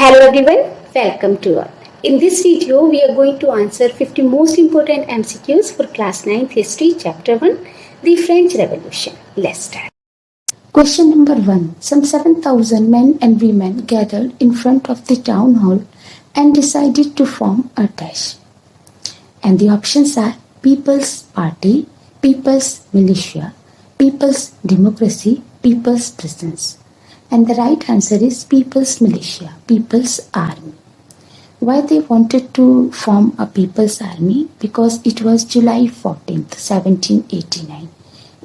Hello everyone, welcome to all. In this video, we are going to answer 50 most important MCQs for class 9th history chapter 1, the French Revolution. Let's start. Question number 1. Some 7,000 men and women gathered in front of the town hall and decided to form a dash. And the options are People's Party, People's Militia, People's Democracy, People's Prisons. And the right answer is People's Militia, People's Army. Why they wanted to form a People's Army? Because it was July 14th, 1789.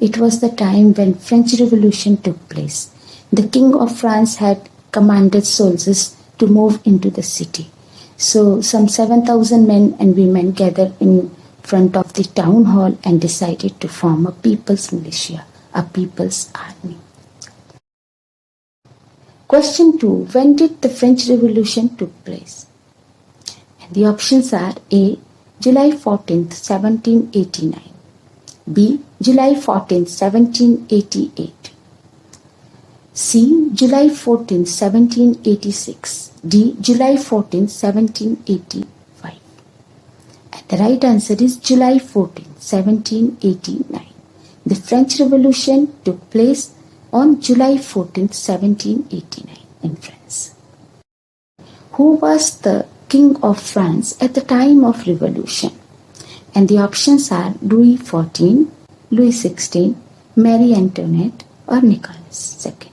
It was the time when French Revolution took place. The King of France had commanded soldiers to move into the city. So some 7,000 men and women gathered in front of the town hall and decided to form a People's Militia, a People's Army. Question 2. When did the French Revolution took place? And the options are A. July 14th, 1789. B. July 14th, 1788. C. July 14th, 1786. D. July 14th, 1785. And the right answer is July 14th, 1789. The French Revolution took place on July 14th, 1789 in France. Who was the King of France at the time of Revolution? And the options are Louis XIV, Louis XVI, Marie Antoinette or Nicholas II.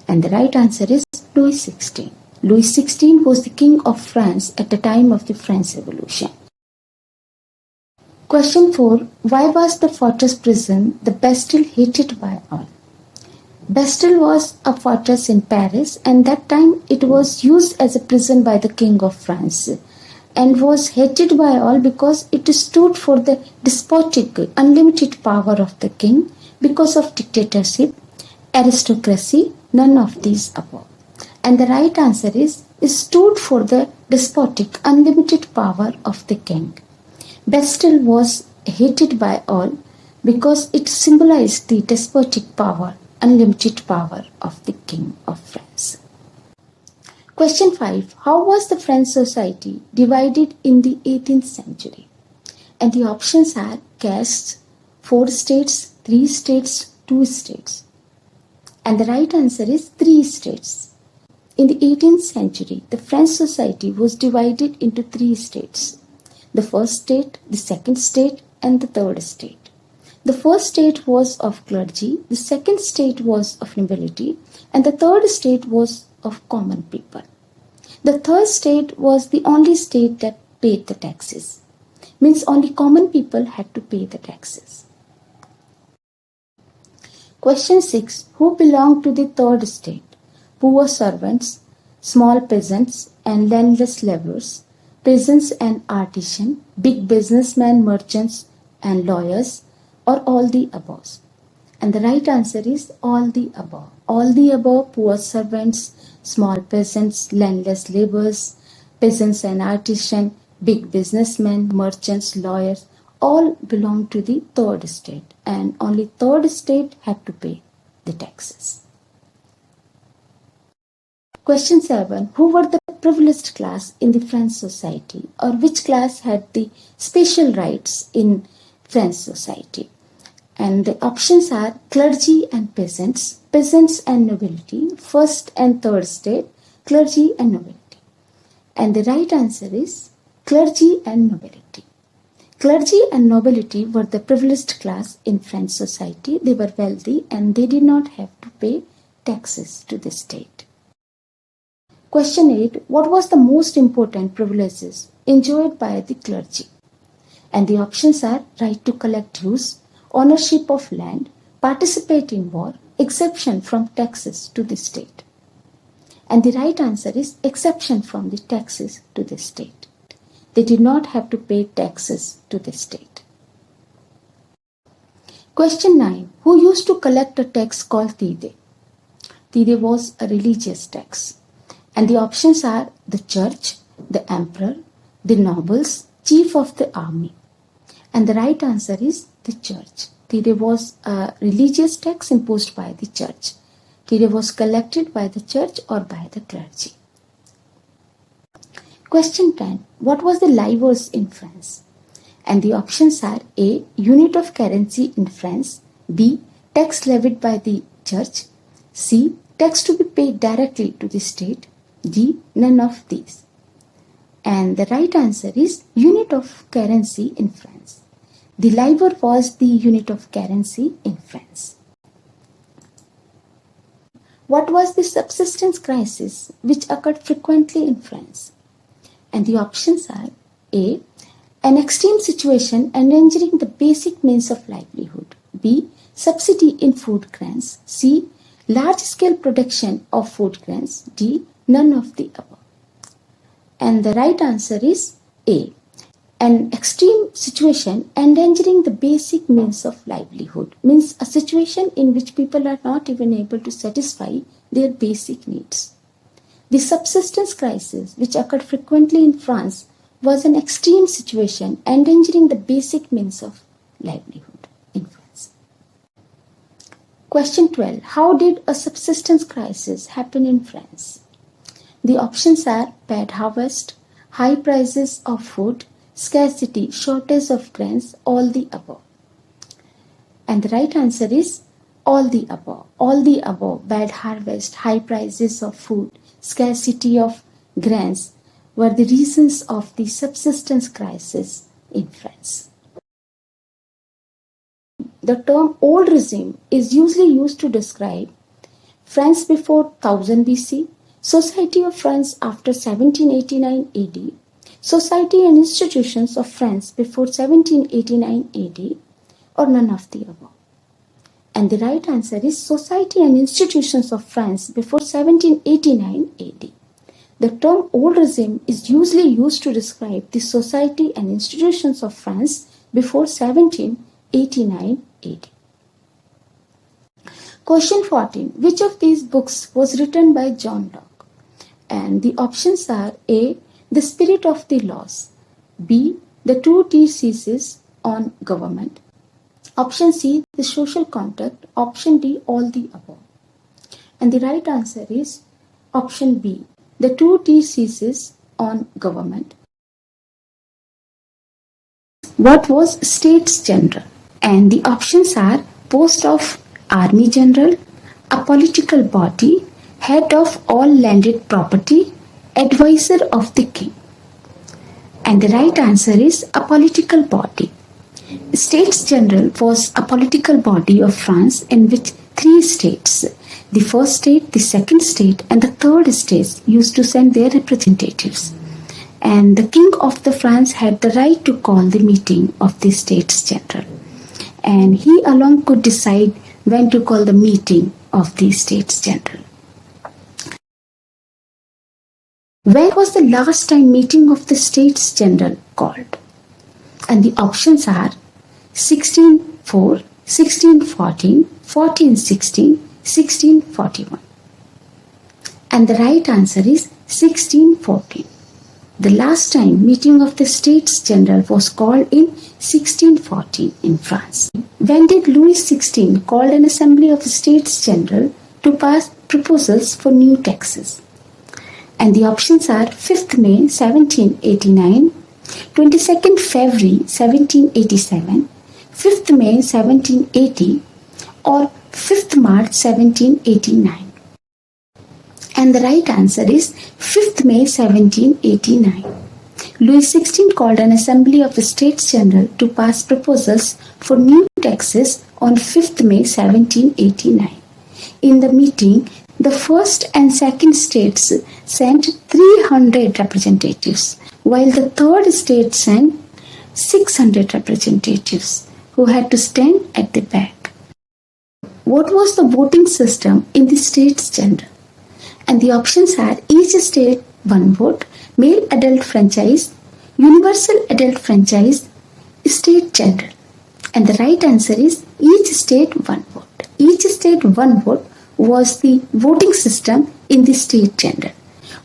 And the right answer is Louis XVI. Louis XVI was the King of France at the time of the French Revolution. Question 4. Why was the fortress prison, the Bastille, hated by all? Bastille was a fortress in Paris, and that time it was used as a prison by the King of France and was hated by all because it stood for the despotic, unlimited power of the king because of dictatorship, aristocracy, none of these above. And the right answer is it stood for the despotic, unlimited power of the king. Bastille was hated by all because it symbolized the despotic power, unlimited power of the King of France. Question 5. How was the French society divided in the 18th century? And the options are castes, 4 states, 3 states, 2 states. And the right answer is 3 states. In the 18th century, the French society was divided into 3 states. The first state, the second state, and the third state. The first state was of clergy, the second state was of nobility, and the third state was of common people. The third state was the only state that paid the taxes. Means only common people had to pay the taxes. Question 6. Who belonged to the third state? Poor servants, small peasants and landless laborers, peasants and artisans, big businessmen, merchants and lawyers, or all the above? And the right answer is all the above. All the above, poor servants, small peasants, landless laborers, peasants and artisans, big businessmen, merchants, lawyers, all belong to the third state, and only third state had to pay the taxes. Question 7. Who were the privileged class in the French society, or which class had the special rights in French society? And the options are clergy and peasants, peasants and nobility, first and third state, clergy and nobility. And the right answer is clergy and nobility. Clergy and nobility were the privileged class in French society. They were wealthy and they did not have to pay taxes to the state. Question 8. What was the most important privileges enjoyed by the clergy? And the options are right to collect dues, ownership of land, participate in war, exemption from taxes to the state. And the right answer is exemption from the taxes to the state. They did not have to pay taxes to the state. Question 9. Who used to collect a tax called tithe? Tithe was a religious tax. And the options are the church, the emperor, the nobles, chief of the army. And the right answer is the church. Tithe was a religious tax imposed by the church. Tithe was collected by the church or by the clergy. Question 10. What was the livres in France? And the options are A. Unit of currency in France. B. Tax levied by the church. C. Tax to be paid directly to the state. D. None of these. And the right answer is unit of currency in France. The livre was the unit of currency in France. What was the subsistence crisis which occurred frequently in France? And the options are A. An extreme situation endangering the basic means of livelihood. B. Subsidy in food grains. C. Large-scale production of food grains. D. None of the above. And the right answer is A. An extreme situation endangering the basic means of livelihood means a situation in which people are not even able to satisfy their basic needs. The subsistence crisis, which occurred frequently in France, was an extreme situation endangering the basic means of livelihood in France. Question 12. How did a subsistence crisis happen in France? The options are bad harvest, high prices of food, scarcity, shortage of grains, all the above. And the right answer is all the above. All the above, bad harvest, high prices of food, scarcity of grains were the reasons of the subsistence crisis in France. The term old regime is usually used to describe France before 1000 BC, Society of France after 1789 AD, Society and institutions of France before 1789 AD, or none of the above. And the right answer is Society and institutions of France before 1789 AD. The term old regime is usually used to describe the society and institutions of France before 1789 AD. Question 14. Which of these books was written by John Locke? And the options are A. The Spirit of the Laws. B. The Two Treatises on Government. Option C. The Social Contract. Option D. All the above. And the right answer is option B. The Two Treatises on Government. What was States General? And the options are post of Army General, a political body, head of all landed property, advisor of the king. And the right answer is a political body. States General was a political body of France in which three states, the first state, the second state, and the third state, used to send their representatives. And the king of the France had the right to call the meeting of the States General. And he alone could decide when to call the meeting of the States General. When was the last time meeting of the States General called? And the options are 1604, 1614, 1416, 1641. And the right answer is 1614. The last time meeting of the States General was called in 1614 in France. When did Louis XVI call an assembly of the States General to pass proposals for new taxes? And the options are 5th May 1789, 22nd February 1787, 5th May 1780, or 5th March 1789. And the right answer is 5th May 1789. Louis XVI called an assembly of the States General to pass proposals for new taxes on 5th May 1789. In the meeting, the first and second states sent 300 representatives, while the third state sent 600 representatives who had to stand at the back. What was the voting system in the States General? And the options are each state one vote, male adult franchise, universal adult franchise, state general. And the right answer is each state one vote. Each state one vote was the voting system in the State General.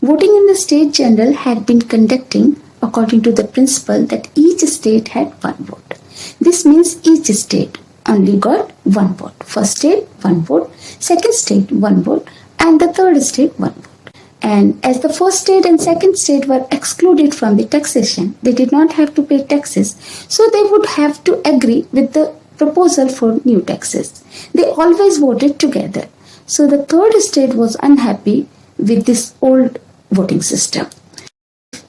Voting in the State General had been conducting according to the principle that each state had one vote. This means each state only got one vote. First state, one vote. Second state, one vote. And the third state, one vote. And as the first state and second state were excluded from the taxation, they did not have to pay taxes, so they would have to agree with the proposal for new taxes. They always voted together. So the third state was unhappy with this old voting system.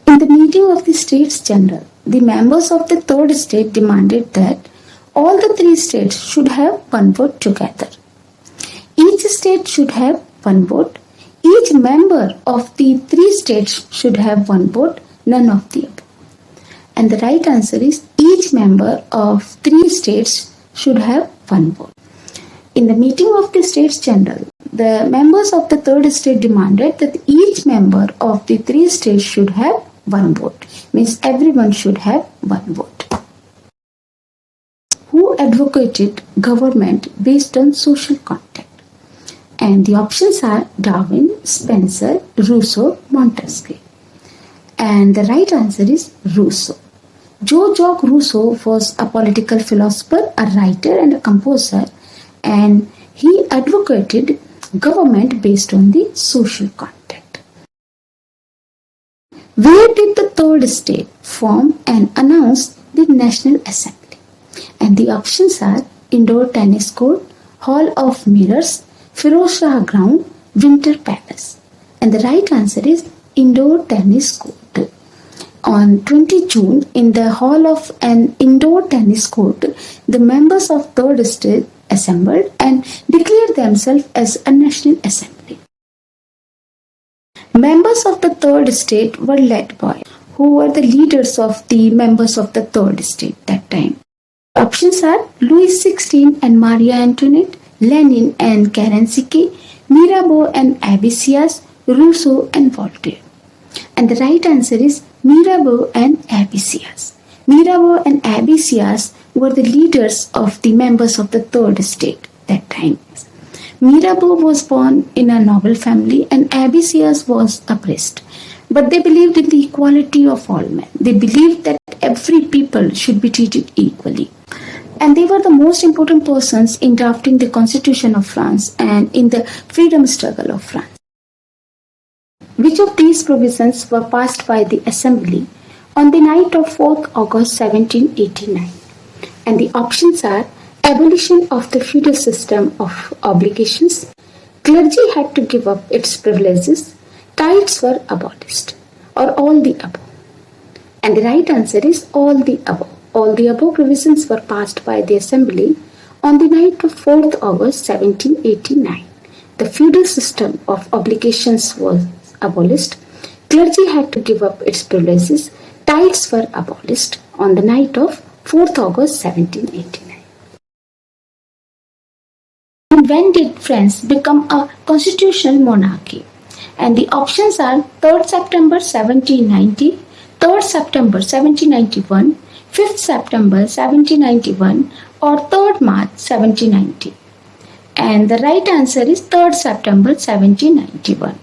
In the meeting of the States General, the members of the third state demanded that all the three states should have one vote together. Each state should have one vote. Each member of the three states should have one vote, none of the above. And the right answer is each member of three states should have one vote. In the meeting of the States General, the members of the third state demanded that each member of the three states should have one vote. Means everyone should have one vote. Who advocated government based on social contact? And the options are Darwin, Spencer, Rousseau, Montesquieu. And the right answer is Rousseau. Jean-Jacques Rousseau was a political philosopher, a writer and a composer, and he advocated government based on the social contact. Where did the third state form and announce the National Assembly? And the options are Indoor Tennis Court, Hall of Mirrors, Firoz Shah Ground, Winter Palace. And the right answer is Indoor Tennis Court. On 20 June, in the hall of an indoor tennis court, the members of third state assembled and declared themselves as a national assembly. Members of the third state were led by who were the leaders of the members of the third state that time. Options are Louis XVI and Maria Antoinette, Lenin and Kerensky, Mirabeau and Abessias, Rousseau and Voltaire. And the right answer is Mirabeau and Abessias. Mirabeau and Abessias were the leaders of the members of the third state that time. Mirabeau was born in a noble family and Abessias was a priest. But they believed in the equality of all men. They believed that every people should be treated equally. And they were the most important persons in drafting the Constitution of France and in the freedom struggle of France. Which of these provisions were passed by the Assembly on the night of 4th August 1789? And the options are abolition of the feudal system of obligations, clergy had to give up its privileges, tithes were abolished, or all the above. And the right answer is all the above. All the above provisions were passed by the Assembly on the night of 4th August 1789. The feudal system of obligations was abolished, clergy had to give up its privileges, tithes were abolished on the night of 4th August 1789. And when did France become a constitutional monarchy? And the options are 3rd September 1790, 3rd September 1791, 5th September 1791 or 3rd March 1790. And the right answer is 3rd September 1791.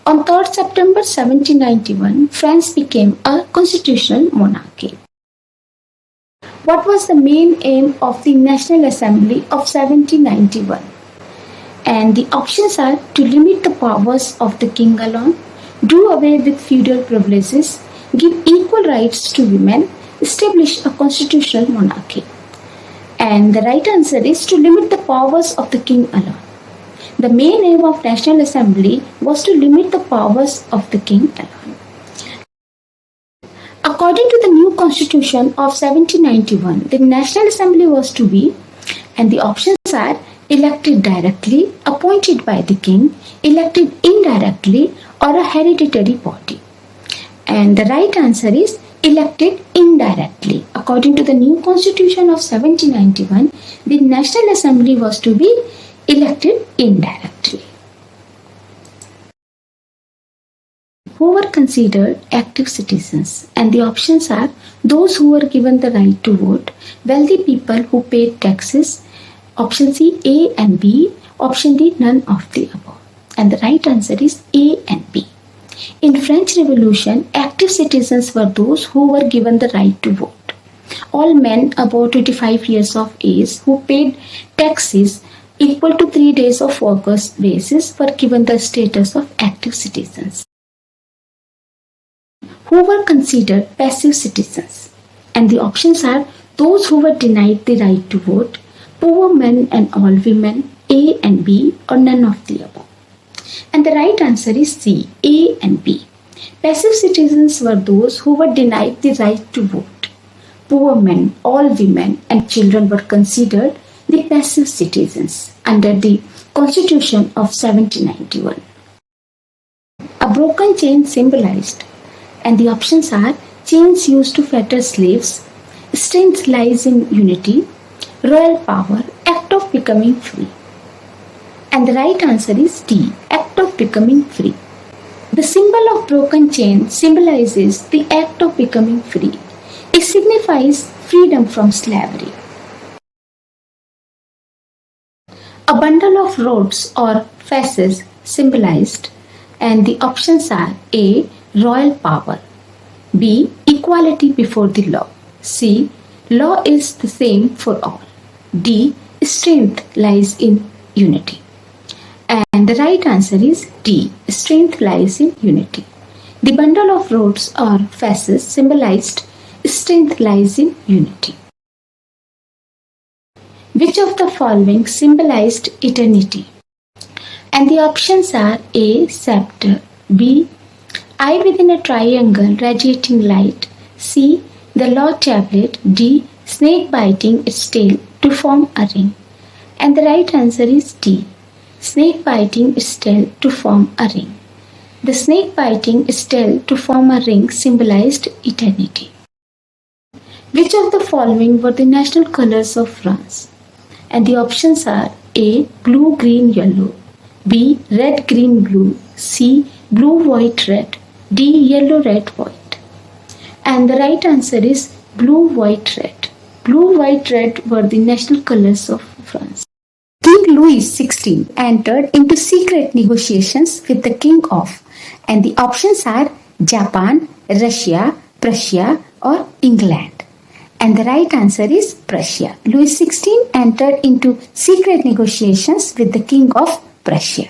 On 3rd September 1791, France became a constitutional monarchy. What was the main aim of the National Assembly of 1791? And the options are to limit the powers of the king alone, do away with feudal privileges, give equal rights to women, establish a constitutional monarchy. And the right answer is to limit the powers of the king alone. The main aim of National Assembly was to limit the powers of the king alone. According to the new Constitution of 1791, the National Assembly was to be, and the options are elected directly, appointed by the king, elected indirectly, or a hereditary body. And the right answer is elected indirectly. According to the new Constitution of 1791, the National Assembly was to be elected indirectly. Who were considered active citizens? And the options are those who were given the right to vote, wealthy people who paid taxes, option C A and B, option D none of the above. And the right answer is A and B. In French Revolution, active citizens were those who were given the right to vote. All men above 25 years of age who paid taxes equal to 3 days of workers' wages were given the status of active citizens, who were considered passive citizens. And the options are those who were denied the right to vote, poor men and all women, A and B, or none of the above. And the right answer is C, A and B. Passive citizens were those who were denied the right to vote. Poor men, all women, and children were considered the passive citizens under the Constitution of 1791. A broken chain symbolized, and the options are chains used to fetter slaves, strength lies in unity, royal power, act of becoming free. And the right answer is D, act of becoming free. The symbol of broken chain symbolizes the act of becoming free. It signifies freedom from slavery. A bundle of rods or fasces symbolized, and the options are A, royal power, B, equality before the law, C, law is the same for all, D, strength lies in unity. And the right answer is D, strength lies in unity. The bundle of rods or fasces symbolized strength lies in unity. Which of the following symbolized eternity? And the options are A, scepter, B, eye within a triangle radiating light, C, the law tablet, D, snake biting its tail to form a ring. And the right answer is D, snake biting its tail to form a ring. The snake biting its tail to form a ring symbolized eternity. Which of the following were the national colors of France? And the options are A, blue, green, yellow, B, red, green, blue, C, blue, white, red, D, yellow, red, white. And the right answer is blue, white, red. Blue, white, red were the national colors of France. King Louis XVI entered into secret negotiations with the King of, and the options are Japan, Russia, Prussia, or England. And the right answer is Prussia. Louis XVI entered into secret negotiations with the King of Prussia.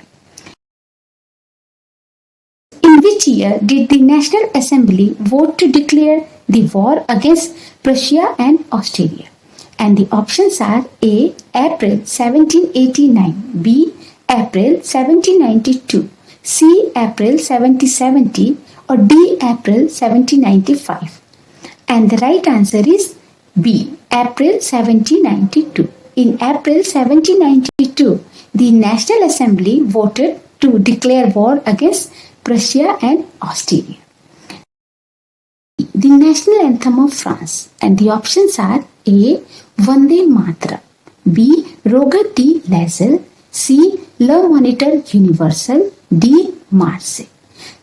In which year did the National Assembly vote to declare the war against Prussia and Austria? And the options are A, April 1789, B, April 1792, C, April 1770, or D, April 1795. And the right answer is B, April 1792. In April 1792, the National Assembly voted to declare war against Prussia and Austria. The national anthem of France, and the options are A, Vande Matra, B, Roger de Lasalle, C, Le Moniteur Universel, D, Marseillaise.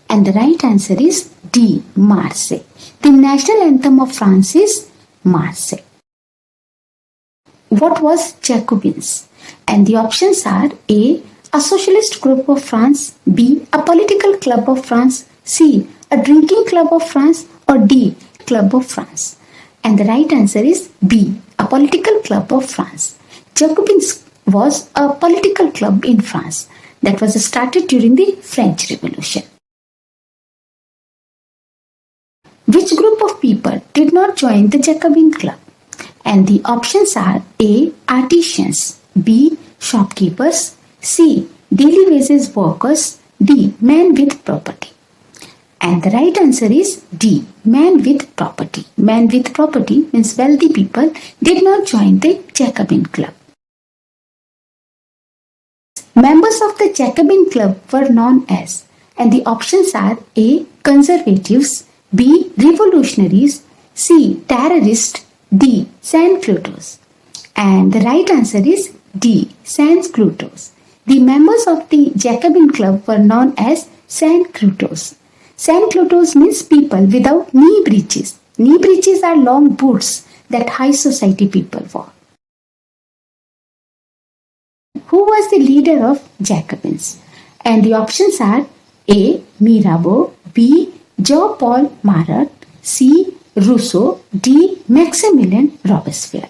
And the right answer is D, Marseillaise. The national anthem of France is Marseillaise. What was Jacobins? And the options are A, a socialist group of France, B, a political club of France, C, a drinking club of France, or D, Club of France. And the right answer is B, a political club of France. Jacobins was a political club in France that was started during the French Revolution. Which group of people did not join the Jacobin Club? And the options are A, artisans, B, shopkeepers, C, daily wages workers, D, men with property. And the right answer is D, man with property. Man with property means wealthy people did not join the Jacobin Club. Members of the Jacobin Club were known as, and the options are A, conservatives, B, revolutionaries, C, terrorists, D, sans-culottes. And the right answer is D, sans-culottes. The members of the Jacobin Club were known as sans-culottes. Sans-culottes means people without knee breeches. Knee breeches are long boots that high society people wore. Who was the leader of Jacobins? And the options are A, Mirabeau, B, Jean-Paul Marat, C, Rousseau, D, Maximilien Robespierre.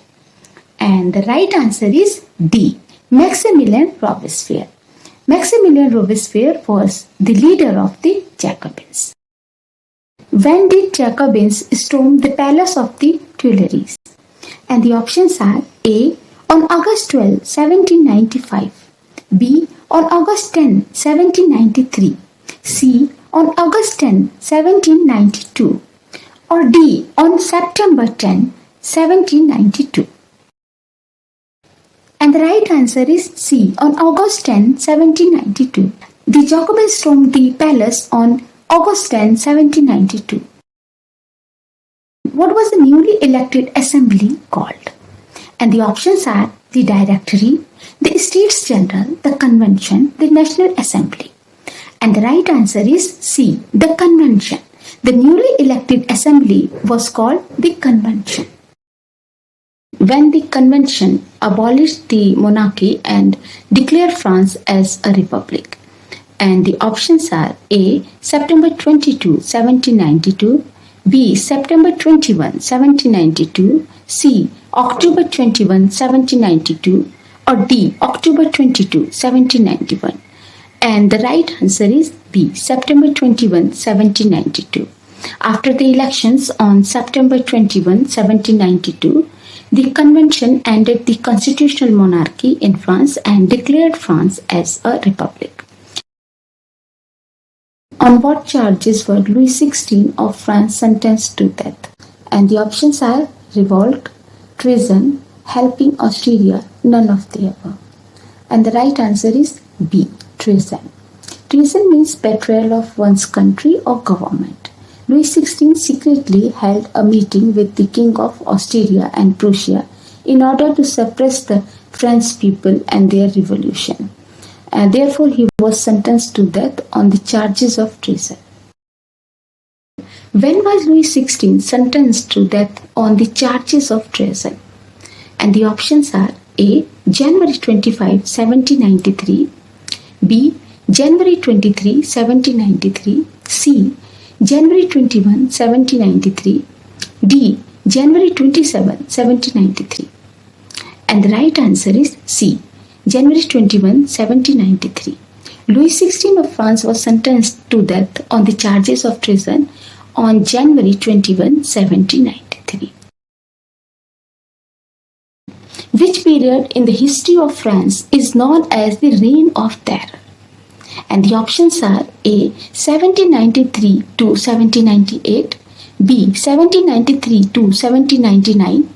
And the right answer is D, Maximilien Robespierre. Maximilien Robespierre was the leader of the Jacobins. When did Jacobins storm the palace of the Tuileries? And the options are A. On August 12, 1795, B. On August 10, 1793, C. On August 10, 1792, or D. On September 10, 1792. And the right answer is C. On August 10, 1792. The Jacobins stormed the palace on August 10, 1792. What was the newly elected assembly called? And the options are the Directory, the States General, the Convention, the National Assembly. And the right answer is C, the Convention. The newly elected assembly was called the Convention. When the Convention abolished the monarchy and declared France as a republic. And the options are A. September 22, 1792, B. September 21, 1792, C. October 21, 1792, or D. October 22, 1791. And the right answer is B. September 21, 1792. After the elections on September 21, 1792, the convention ended the constitutional monarchy in France and declared France as a republic. On what charges were Louis XVI of France sentenced to death? And the options are revolt, treason, helping Austria, none of the above. And the right answer is B, treason. Treason means betrayal of one's country or government. Louis XVI secretly held a meeting with the King of Austria and Prussia in order to suppress the French people and their revolution. And therefore, he was sentenced to death on the charges of treason. When was Louis XVI sentenced to death on the charges of treason? And the options are A. January 25, 1793, B. January 23, 1793, C. January 21, 1793, D. January 27, 1793. And the right answer is C. January 21, 1793. Louis XVI of France was sentenced to death on the charges of treason on January 21, 1793. Which period in the history of France is known as the Reign of Terror? And the options are A. 1793 to 1798, B. 1793 to 1799,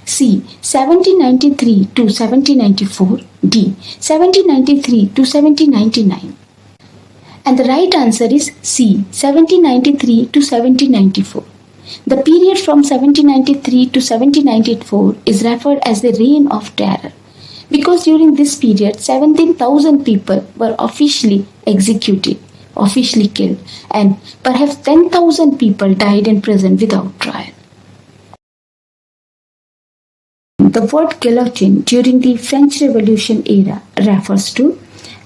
C. 1793 to 1794, D. 1793 to 1799. And the right answer is C. 1793 to 1794. The period from 1793 to 1794 is referred as the Reign of Terror because during this period 17,000 people were officially executed, officially killed, and perhaps 10,000 people died in prison without trial. The word guillotine during the French Revolution era refers to,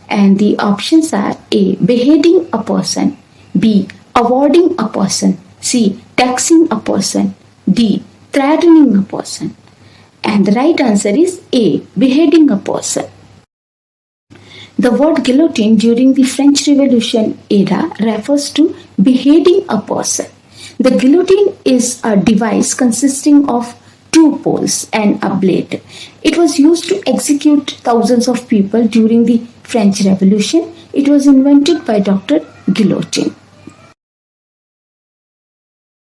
and the options are A. Beheading a person, B. Awarding a person, C. Taxing a person, D. Threatening a person. And the right answer is A. Beheading a person. The word guillotine during the French Revolution era refers to beheading a person. The guillotine is a device consisting of two poles and a blade. It was used to execute thousands of people during the French Revolution. It was invented by Dr. Guillotine.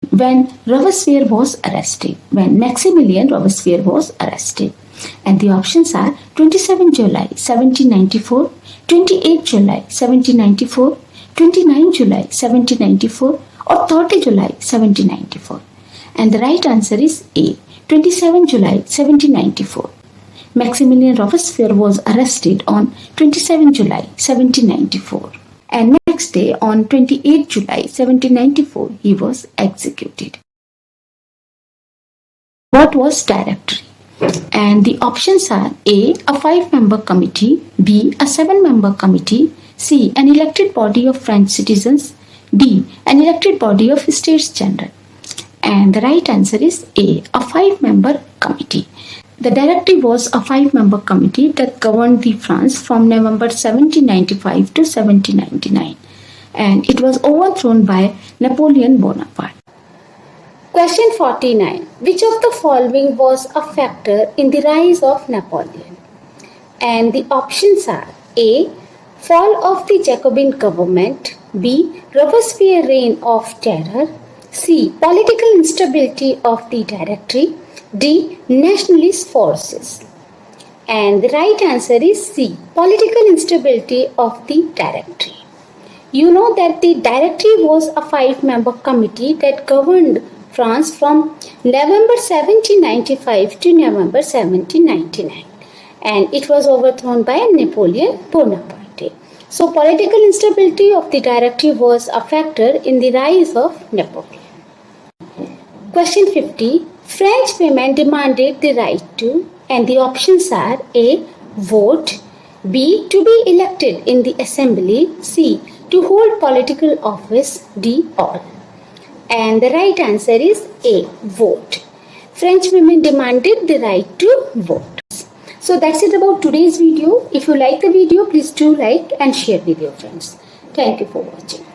When Robespierre was arrested, when Maximilien Robespierre was arrested. And the options are 27 July 1794, 28 July 1794, 29 July 1794, or 30 July 1794. And the right answer is A. 27 July 1794. Maximilien Robespierre was arrested on 27 July 1794. And next day, on 28 July 1794, he was executed. What was Directory? And the options are A. A 5-member committee, B. A 7-member committee, C. An elected body of French citizens, D. An elected body of States General. And the right answer is A. A 5-member committee. The Directive was a 5-member committee that governed the France from November 1795 to 1799, and it was overthrown by Napoleon Bonaparte. Question 49. Which of the following was a factor in the rise of Napoleon? And the options are A. Fall of the Jacobin government, B. Robespierre reign of terror, C. Political instability of the Directory, D. Nationalist forces. And the right answer is C. Political instability of the Directory. You know that the Directory was a 5-member committee that governed France from November 1795 to November 1799, and it was overthrown by Napoleon Bonaparte. So political instability of the Directory was a factor in the rise of Napoleon. Question 50. French women demanded the right to, and the options are A. Vote, B. To be elected in the assembly, C. To hold political office, D. All. And the right answer is A. Vote. French women demanded the right to vote. So that's it about today's video. If you like the video, please do like and share with your friends. Thank you for watching.